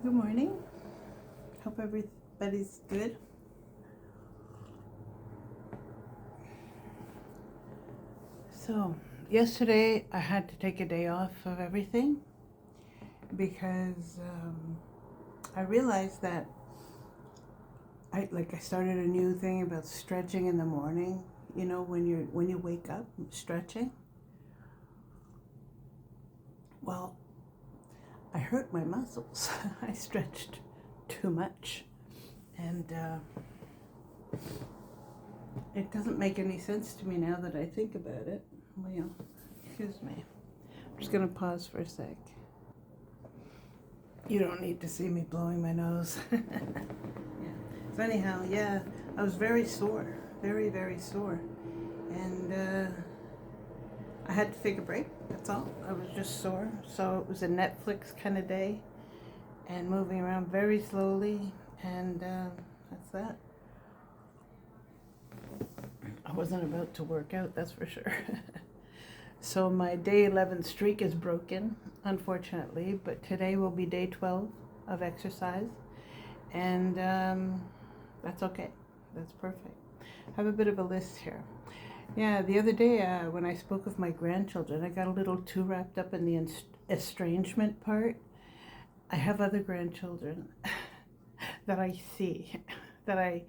Good morning. Hope everybody's good. So, yesterday I had to take a day off of everything because I realized that I started a new thing about stretching in the morning. You know, when you wake up, stretching. Well, I hurt my muscles. I stretched too much, and it doesn't make any sense to me now that I think about it. Well, excuse me. I'm just gonna pause for a sec. You don't need to see me blowing my nose. Yeah. So anyhow, yeah, I was very sore, very, very sore, and I had to take a break. That's all. I was just sore, so it was a Netflix kind of day, and moving around very slowly, and that's that. I wasn't about to work out, that's for sure. So my day 11 streak is broken, unfortunately, but today will be day 12 of exercise, and that's okay. That's perfect. I have a bit of a list here. Yeah, the other day when I spoke with my grandchildren, I got a little too wrapped up in the estrangement part. I have other grandchildren that I see, that I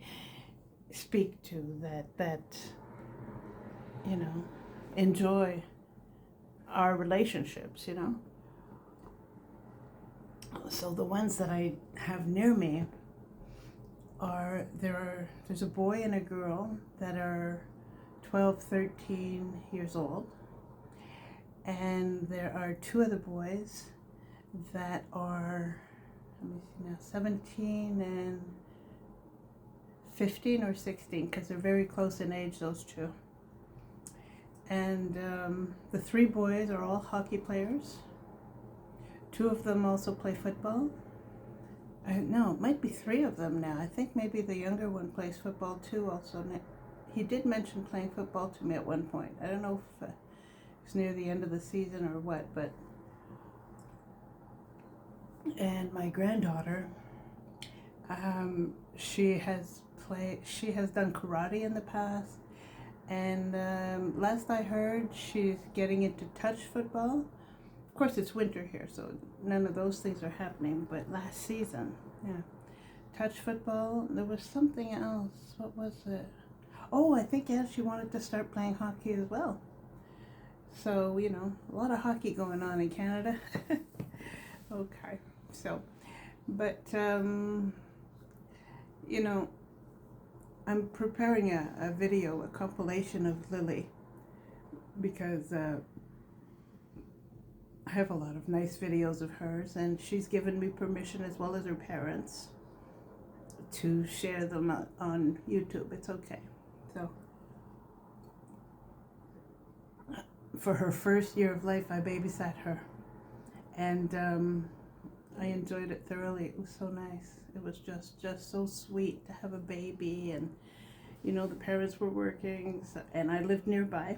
speak to, that you know, enjoy our relationships, you know. So the ones that I have near me there's a boy and a girl that are 12, 13 years old, and there are two other boys that are, let me see now, 17 and 15 or 16, because they're very close in age, those two. And the three boys are all hockey players. Two of them also play football. No, it might be three of them now. I think maybe the younger one plays football too also. He did mention playing football to me at one point. I don't know if it's near the end of the season or what, but... And my granddaughter, she has done karate in the past, and last I heard, she's getting into touch football. Of course, it's winter here, so none of those things are happening, but last season, yeah. Touch football, there was something else. What was it? Oh, I think, yeah, she wanted to start playing hockey as well. So, you know, a lot of hockey going on in Canada. Okay, so, but, you know, I'm preparing a video, a compilation of Lily, because I have a lot of nice videos of hers, and she's given me permission, as well as her parents, to share them on YouTube. It's okay. So, for her first year of life, I babysat her, and I enjoyed it thoroughly. It was so nice. It was just so sweet to have a baby, and you know, the parents were working, and I lived nearby.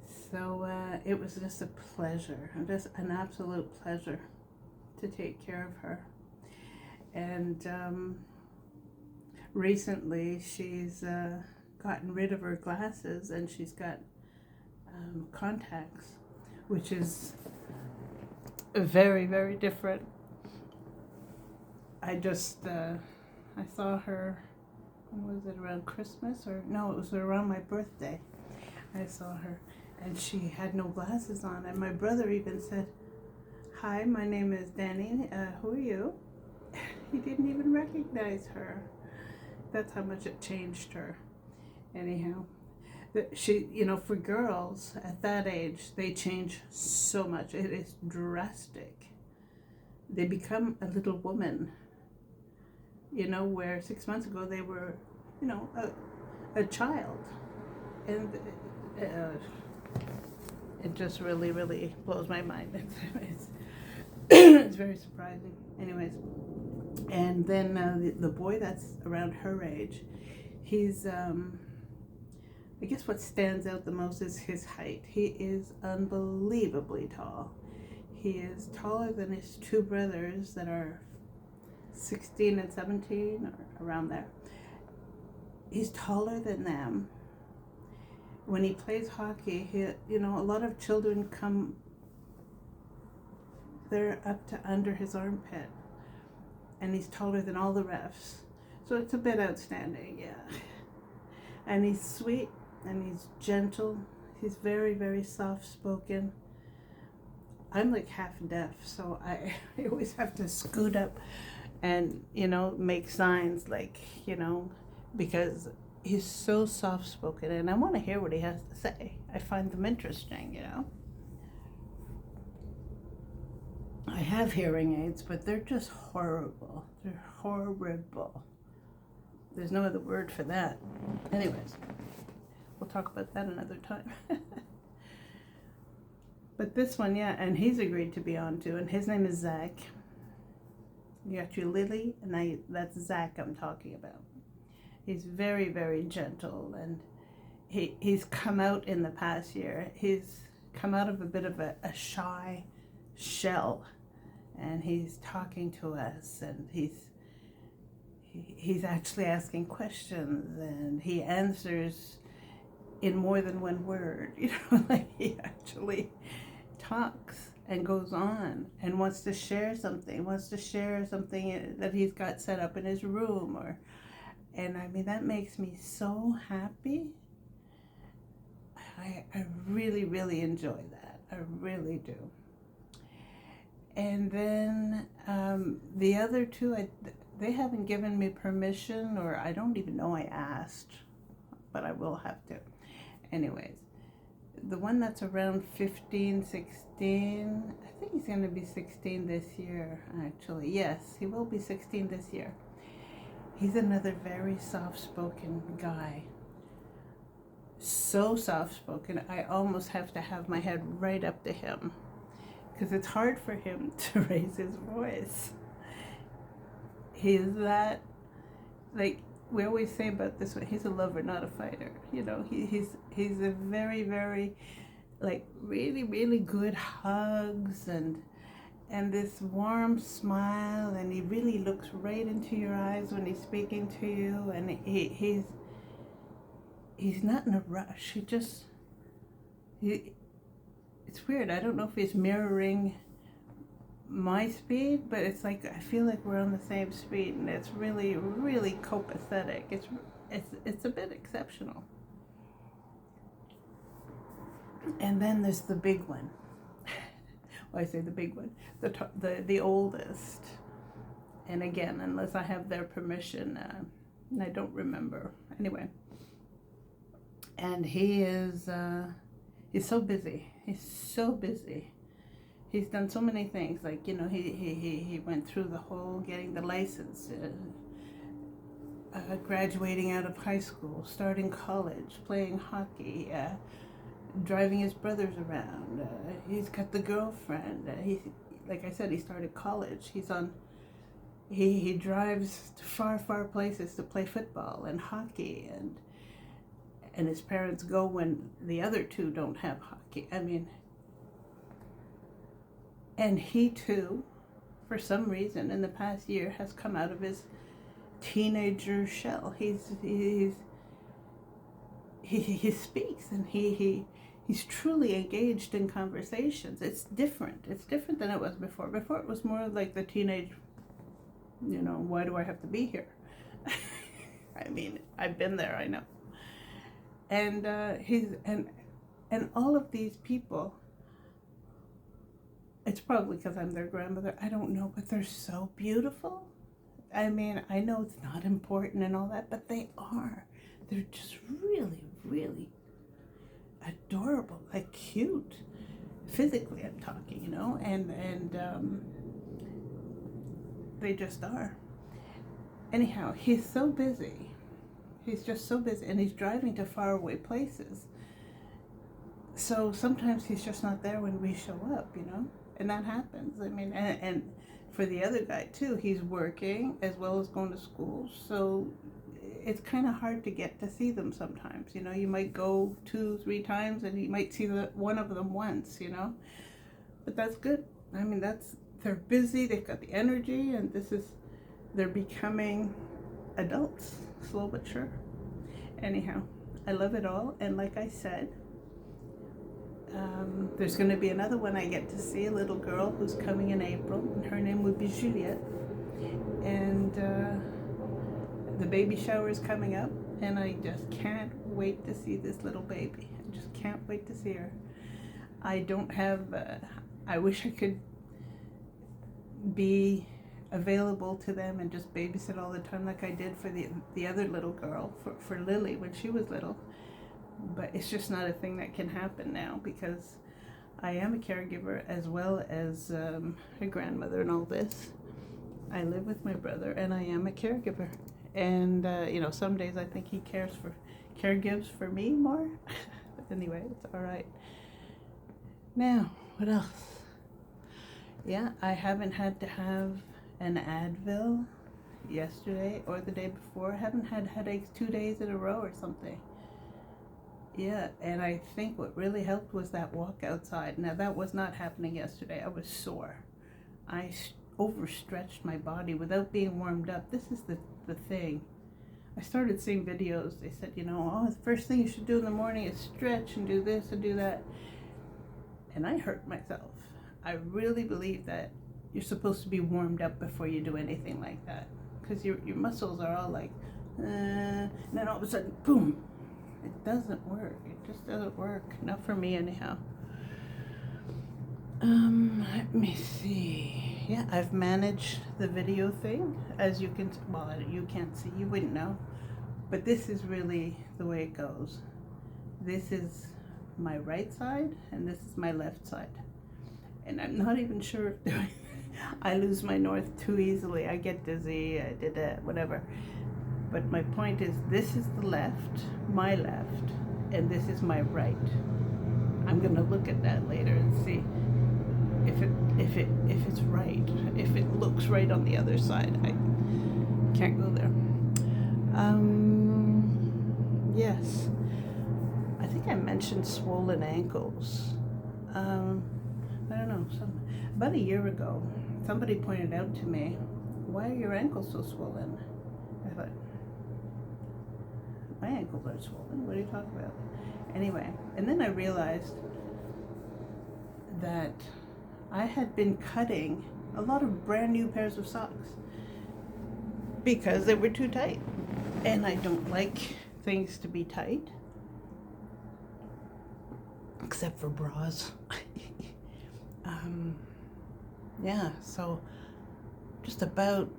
So it was just a pleasure, just an absolute pleasure to take care of her. And recently she's gotten rid of her glasses, and she's got contacts, which is very, very different. I saw her, when was it, around Christmas? Or no, it was around my birthday. I saw her, and she had no glasses on, and my brother even said, "Hi, my name is Danny, who are you?" He didn't even recognize her. That's how much it changed her. Anyhow, she, you know, for girls at that age, they change so much. It is drastic. They become a little woman, you know, where 6 months ago they were, you know, a child. And it just really, really blows my mind. It's very surprising. Anyways, and then the boy that's around her age, he's, I guess what stands out the most is his height. He is unbelievably tall. He is taller than his two brothers that are 16 and 17 or around there. He's taller than them. When he plays hockey, a lot of children come, they're up to under his armpit, and he's taller than all the refs. So it's a bit outstanding, yeah. And he's sweet, and he's gentle. He's very, very soft-spoken. I'm like half deaf, so I always have to scoot up and, make signs like, because he's so soft-spoken, and I want to hear what he has to say. I find them interesting, I have hearing aids, but they're just horrible. They're horrible. There's no other word for that. Anyways, we'll talk about that another time. But this one, yeah, and he's agreed to be on too, and his name is Zach. You got your Lily, and that's Zach I'm talking about. He's very, very gentle, and he's come out in the past year. He's come out of a bit of a shy shell, and he's talking to us, and he's actually asking questions, and he answers in more than one word, like he actually talks and goes on and wants to share something that he's got set up in his room, and I mean, that makes me so happy. I really, really enjoy that. I really do. And then the other two, they haven't given me permission, or I don't even know I asked, but I will have to. Anyways, the one that's around 15, 16, I think he's going to be 16 this year, actually. Yes, he will be 16 this year. He's another very soft-spoken guy. So soft-spoken, I almost have to have my head right up to him, because it's hard for him to raise his voice. He's that, like, we always say about this one, he's a lover, not a fighter. He's a very, very, like, really, really good hugs and this warm smile, and he really looks right into your eyes when he's speaking to you, and he's not in a rush. It's weird. I don't know if he's mirroring my speed, but it's like I feel like we're on the same speed, and it's really, really copacetic. It's a bit exceptional. And then there's the big one. Well, I say the big one, the oldest. And again, unless I have their permission, and I don't remember. Anyway, and he's so busy. He's so busy. He's done so many things, like, he went through the whole getting the license, graduating out of high school, starting college, playing hockey, driving his brothers around. He's got the girlfriend. Like I said, he started college. He drives to far, far places to play football and hockey, and his parents go when the other two don't have hockey. I mean, and he too, for some reason, in the past year, has come out of his teenager shell. He speaks, and he's truly engaged in conversations. It's different. It's different than it was before. Before it was more like the teenage, why do I have to be here? I mean, I've been there, I know. And and all of these people, it's probably because I'm their grandmother, I don't know, but they're so beautiful. I mean, I know it's not important and all that, but they are. They're just really, really adorable, like cute. Physically, I'm talking, and they just are. Anyhow, he's so busy. He's just so busy, and he's driving to faraway places. So sometimes he's just not there when we show up, and that happens. I mean, and for the other guy too, he's working as well as going to school, so it's kind of hard to get to see them sometimes. You might go 2-3 times, and you might see one of them once, but that's good. I mean, they're busy, they've got the energy, and this is they're becoming adults, slow but sure. Anyhow, I love it all, and like I said, there's going to be another one I get to see, a little girl who's coming in April, and her name would be Juliette. And the baby shower is coming up, and I just can't wait to see this little baby. I just can't wait to see her. I don't have, I wish I could be available to them and just babysit all the time like I did for the other little girl, for Lily when she was little. But it's just not a thing that can happen now, because I am a caregiver as well as a grandmother and all this. I live with my brother, and I am a caregiver. And you know, some days I think he caregives for me more. But anyway, it's all right. Now, what else? Yeah, I haven't had to have an Advil yesterday or the day before. I haven't had headaches 2 days in a row or something. Yeah, and I think what really helped was that walk outside. Now, that was not happening yesterday. I was sore. I overstretched my body without being warmed up. This is the thing. I started seeing videos. They said, you know, oh, the first thing you should do in the morning is stretch and do this and do that. And I hurt myself. I really believe that you're supposed to be warmed up before you do anything like that, because your muscles are all like, and then all of a sudden, boom. It doesn't work. It just doesn't work. Not for me, anyhow. Let me see. Yeah, I've managed the video thing. As you can, well, you can't see, you wouldn't know. But this is really the way it goes. This is my right side, and this is my left side. And I'm not even sure if I lose my north too easily. I get dizzy, I did that, whatever. But my point is, this is the left, my left, and this is my right. I'm gonna look at that later and see if it's right, if it looks right on the other side. I can't go there. Yes, I think I mentioned swollen ankles. I don't know. About a year ago, somebody pointed out to me, "Why are your ankles so swollen?" I thought, my ankles aren't swollen. What are you talking about? Anyway, and then I realized that I had been cutting a lot of brand new pairs of socks because they were too tight. And I don't like things to be tight, except for bras. Yeah, so just about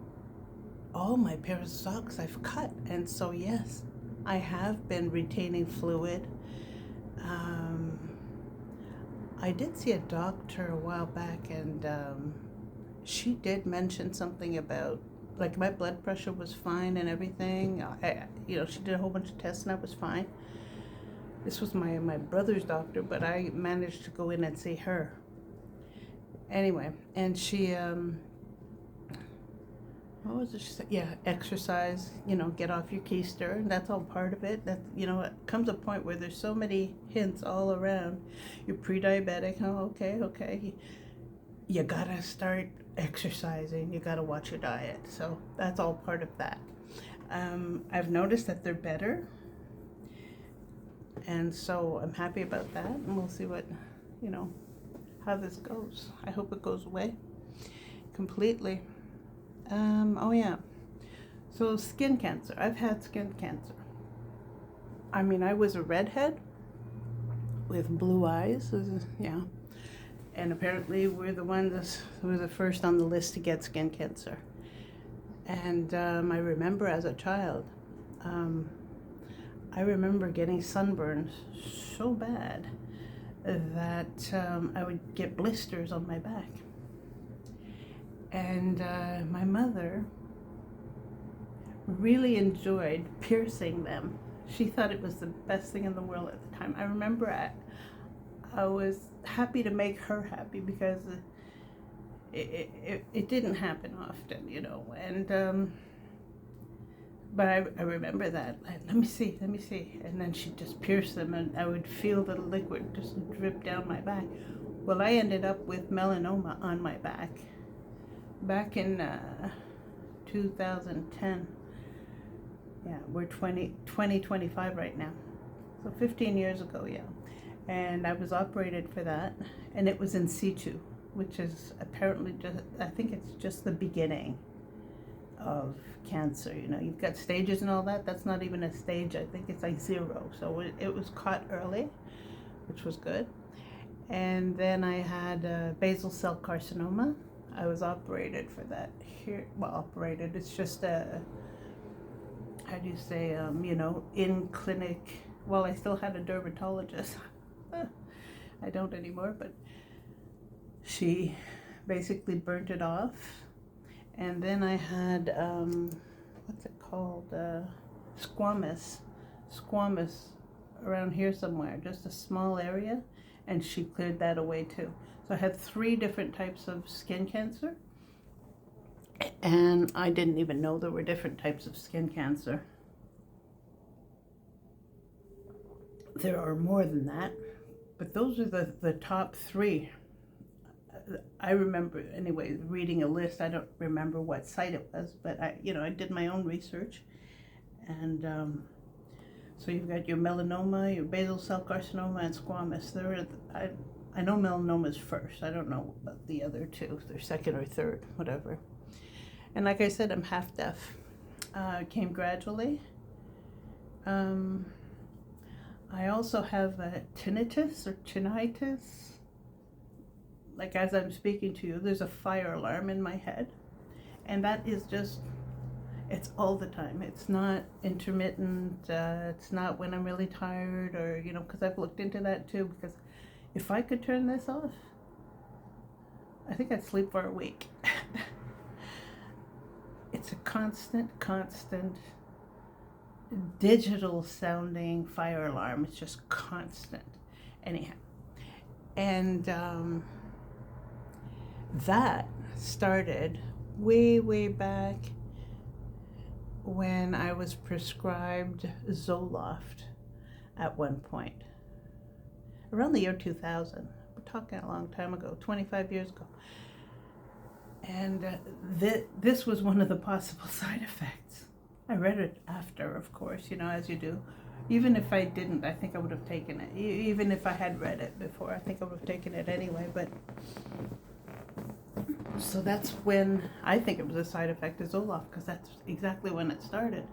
all my pairs of socks I've cut. And so yes, I have been retaining fluid. I did see a doctor a while back, and she did mention something about, like, my blood pressure was fine and everything. She did a whole bunch of tests and I was fine. This was my brother's doctor, but I managed to go in and see her. Anyway, and she, what was it she said? Yeah, exercise, get off your keister. That's all part of it. That, it comes a point where there's so many hints all around. You're pre-diabetic. Oh, okay. You gotta start exercising. You gotta watch your diet. So that's all part of that. I've noticed that they're better. And so I'm happy about that. And we'll see what, how this goes. I hope it goes away completely. Oh yeah, so skin cancer. I've had skin cancer. I mean, I was a redhead with blue eyes, yeah, and apparently we're the first on the list to get skin cancer. And I remember as a child, I remember getting sunburns so bad that I would get blisters on my back. And my mother really enjoyed piercing them. She thought it was the best thing in the world at the time. I remember I was happy to make her happy, because it didn't happen often, and but I remember that. Let me see, and then she'd just pierce them, and I would feel the liquid just drip down my back. Well, I ended up with melanoma on my back. Back in 2010. Yeah, we're 2025 right now. So 15 years ago, yeah. And I was operated for that, and it was in situ, which is apparently just, I think it's just the beginning of cancer. You know, you've got stages and all that. That's not even a stage. I think it's like 0. So it was caught early, which was good. And then I had basal cell carcinoma. I was operated for that here. Well, operated, it's just a, how do you say, you know, in clinic. Well, I still had a dermatologist. I don't anymore, but she basically burnt it off. And then I had, what's it called? Squamous around here somewhere, just a small area. And she cleared that away too. So I had 3 different types of skin cancer. And I didn't even know there were different types of skin cancer. There are more than that, but those are the top 3. I remember, anyway, reading a list. I don't remember what site it was, but I did my own research. And so you've got your melanoma, your basal cell carcinoma, and squamous. I know melanoma is first. I don't know about the other 2. They're second or third, whatever. And like I said, I'm half deaf. It came gradually. I also have a tinnitus or tinnitus. Like as I'm speaking to you, there's a fire alarm in my head. And that is just, it's all the time. It's not intermittent. It's not when I'm really tired or, you know, because I've looked into that too. Because if I could turn this off, I think I'd sleep for a week. It's a constant digital sounding fire alarm. It's just constant. Anyhow. And that started way back when I was prescribed Zoloft at one point. Around the year 2000. We're talking a long time ago, 25 years ago. And this was one of the possible side effects. I read it after, of course, you know, as you do. Even if I didn't, I think I would have taken it. Even if I had read it before, I think I would have taken it anyway. But so that's when I think it was a side effect of Zoloft, because that's exactly when it started.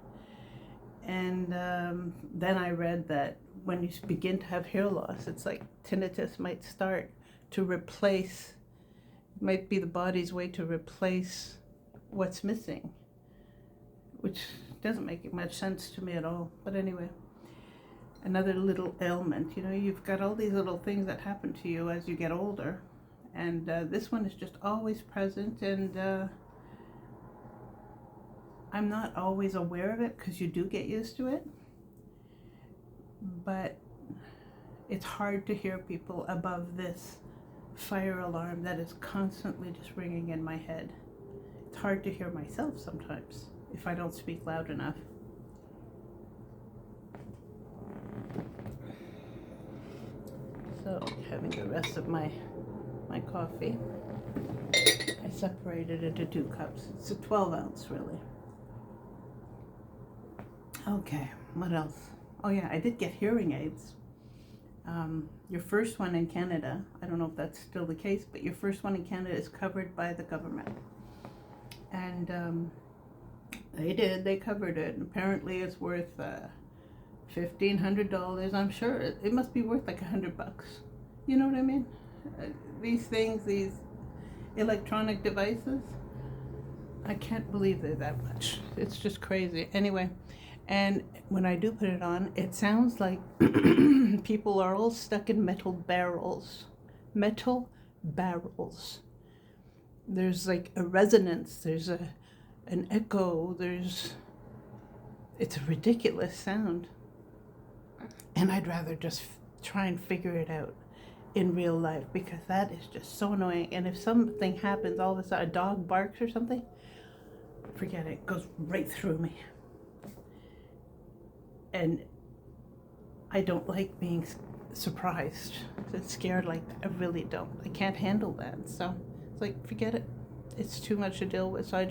And then I read that when you begin to have hair loss, it's like tinnitus might start to replace, might be the body's way to replace what's missing, which doesn't make much sense to me at all. But anyway, another little ailment. You know, you've got all these little things that happen to you as you get older, and this one is just always present, and I'm not always aware of it because you do get used to it, but it's hard to hear people above this fire alarm that is constantly just ringing in my head. It's hard to hear myself sometimes if I don't speak loud enough. So, having the rest of my coffee, I separated it into 2 cups. It's a 12 ounce, really. Okay, what else? Oh yeah, I did get hearing aids. Your first one in Canada, I don't know if that's still the case, but your first one in Canada is covered by the government. And they covered it. And apparently it's worth $1,500. I'm sure it must be worth like $100. You know what I mean? These things, these electronic devices, I can't believe they're that much. It's just crazy. Anyway, and when I do put it on, it sounds like people are all stuck in metal barrels. Metal barrels. There's like a resonance, there's an echo, it's a ridiculous sound. And I'd rather just try and figure it out in real life, because that is just so annoying. And if something happens, all of a sudden a dog barks or something, forget it, it goes right through me. And I don't like being surprised and scared like that. I really don't. I can't handle that. So it's like, forget it. it's too much to deal with. So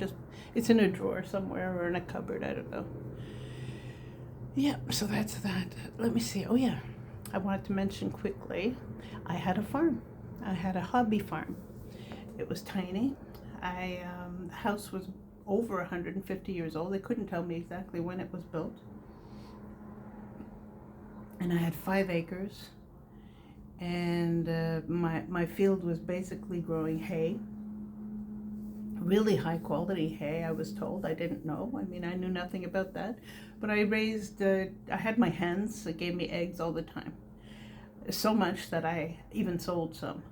it's in a drawer somewhere or in a cupboard, I don't know. Yeah, so that's that. Let me see. Oh yeah, I wanted to mention quickly, I had a farm. I had a hobby farm. It was tiny. The house was over 150 years old. They couldn't tell me exactly when it was built. And I had 5 acres. And my field was basically growing hay. Really high quality hay, I was told. I didn't know. I mean, I knew nothing about that. But I had my hens that gave me eggs all the time. So much that I even sold some.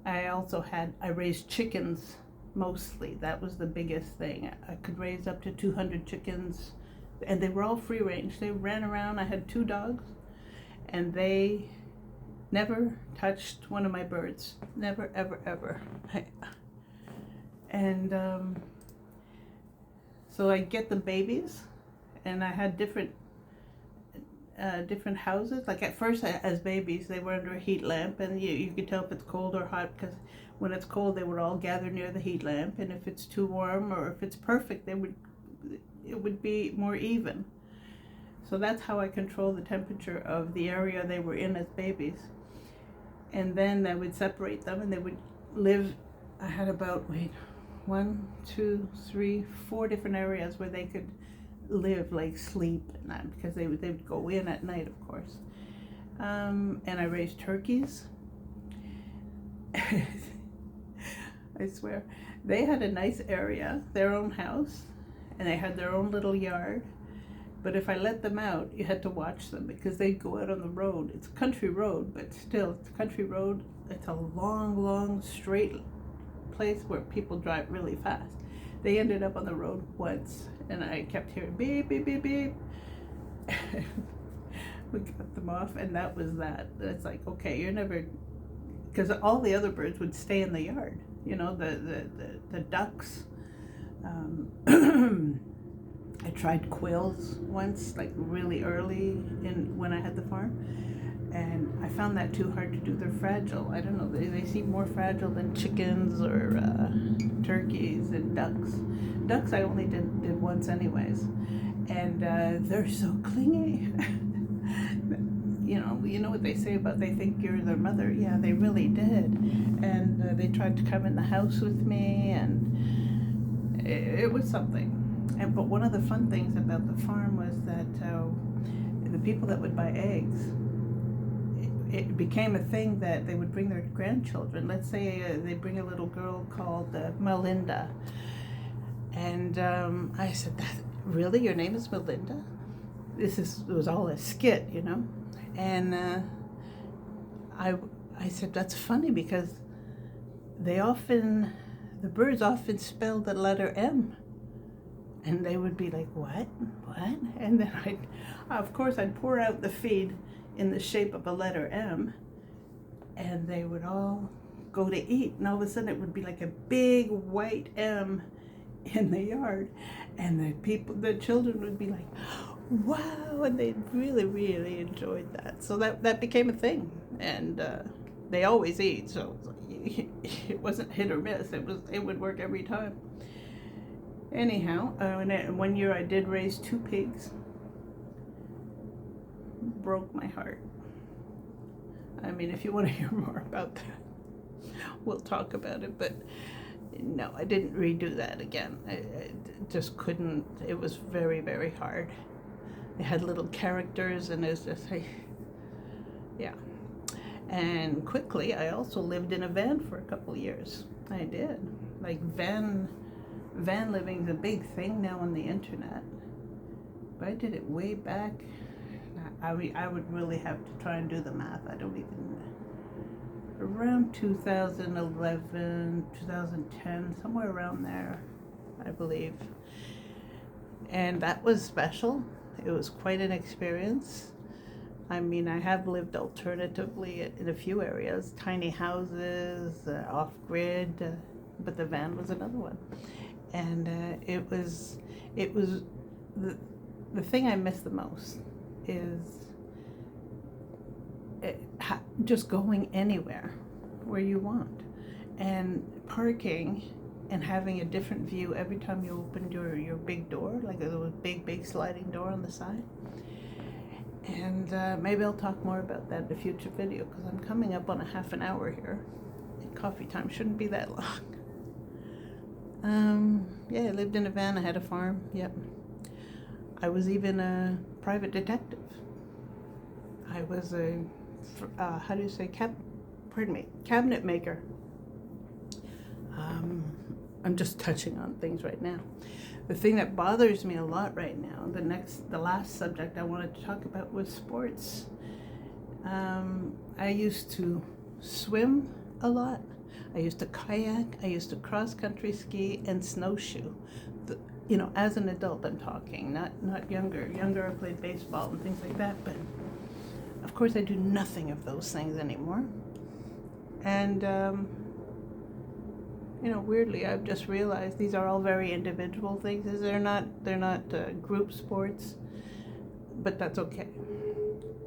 I raised chickens mostly. That was the biggest thing. I could raise up to 200 chickens, and they were all free range. They ran around. I had 2 dogs, and they never touched one of my birds. Never, ever, ever. And so I get the babies, and I had different houses. Like at first, as babies, they were under a heat lamp, and you could tell if it's cold or hot, because when it's cold, they would all gather near the heat lamp, and if it's too warm or if it's perfect, it would be more even. So that's how I control the temperature of the area they were in as babies. And then I would separate them, and they would live. I had about 1, 2, 3, 4 different areas where they could live, like sleep and that, because they would go in at night, of course. And I raised turkeys. I swear, they had a nice area, their own house, and they had their own little yard. But if I let them out, you had to watch them, because they'd go out on the road. It's a country road, but still, it's a country road. It's a long, long, straight place where people drive really fast. They ended up on the road once, and I kept hearing beep, beep, beep, beep. We cut them off, and that was that. It's like, okay, you're never, because all the other birds would stay in the yard. You know, the ducks. I tried quails once, like really early when I had the farm, and I found that too hard to do. They're fragile. I don't know, they seem more fragile than chickens or turkeys and ducks. Ducks I only did once anyways, and they're so clingy. You know what they say about they think you're their mother. Yeah, they really did. And they tried to come in the house with me, and it was something. But one of the fun things about the farm was that the people that would buy eggs, it became a thing that they would bring their grandchildren. Let's say they bring a little girl called Melinda. And I said, really? Your name is Melinda? It was all a skit, you know? And I said, that's funny, because the birds often spell the letter M. And they would be like, what? And then I'd pour out the feed in the shape of a letter M, and they would all go to eat. And all of a sudden it would be like a big white M in the yard. And the children would be like, wow, and they really, really enjoyed that. So that became a thing. And they always eat, so it wasn't hit or miss. It would work every time. Anyhow, one year I did raise 2 pigs. Broke my heart. I mean, if you want to hear more about that, we'll talk about it. But no, I didn't redo that again. I just couldn't. It was very, very hard. They had little characters, and it was just yeah. And quickly, I also lived in a van for a couple years. I did. Like van living is a big thing now on the internet. But I did it way back. I would really have to try and do the math. I don't even. Around 2011, 2010, somewhere around there, I believe. And that was special. It was quite an experience. I mean, I have lived alternatively in a few areas, tiny houses, off-grid, but the van was another one. And it was the thing I miss the most is just going anywhere where you want. and parking and having a different view every time you opened your big door, like a little big sliding door on the side. And maybe I'll talk more about that in a future video, because I'm coming up on a half an hour here. And coffee time shouldn't be that long. Yeah, I lived in a van, I had a farm, yep. I was even a private detective. I was a, cabinet maker. I'm just touching on things right now. The thing that bothers me a lot right now, the last subject I wanted to talk about was sports. I used to swim a lot. I used to kayak. I used to cross-country ski and snowshoe. As an adult I'm talking, not younger. Younger I played baseball and things like that, but of course I do nothing of those things anymore. And weirdly, I've just realized these are all very individual things. They're not group sports, but that's okay.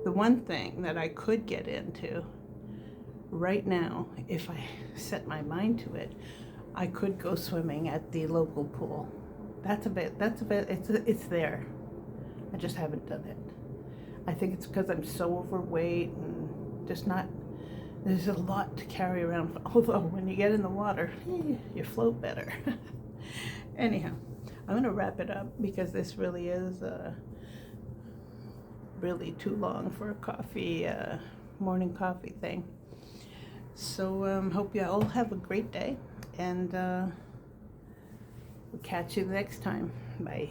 The one thing that I could get into right now, if I set my mind to it, I could go swimming at the local pool. It's there. I just haven't done it. I think it's because I'm so overweight and just not. There's a lot to carry around, although when you get in the water, you float better. Anyhow, I'm going to wrap it up because this really is really too long for a coffee, morning coffee thing. So hope you all have a great day, and we'll catch you next time. Bye.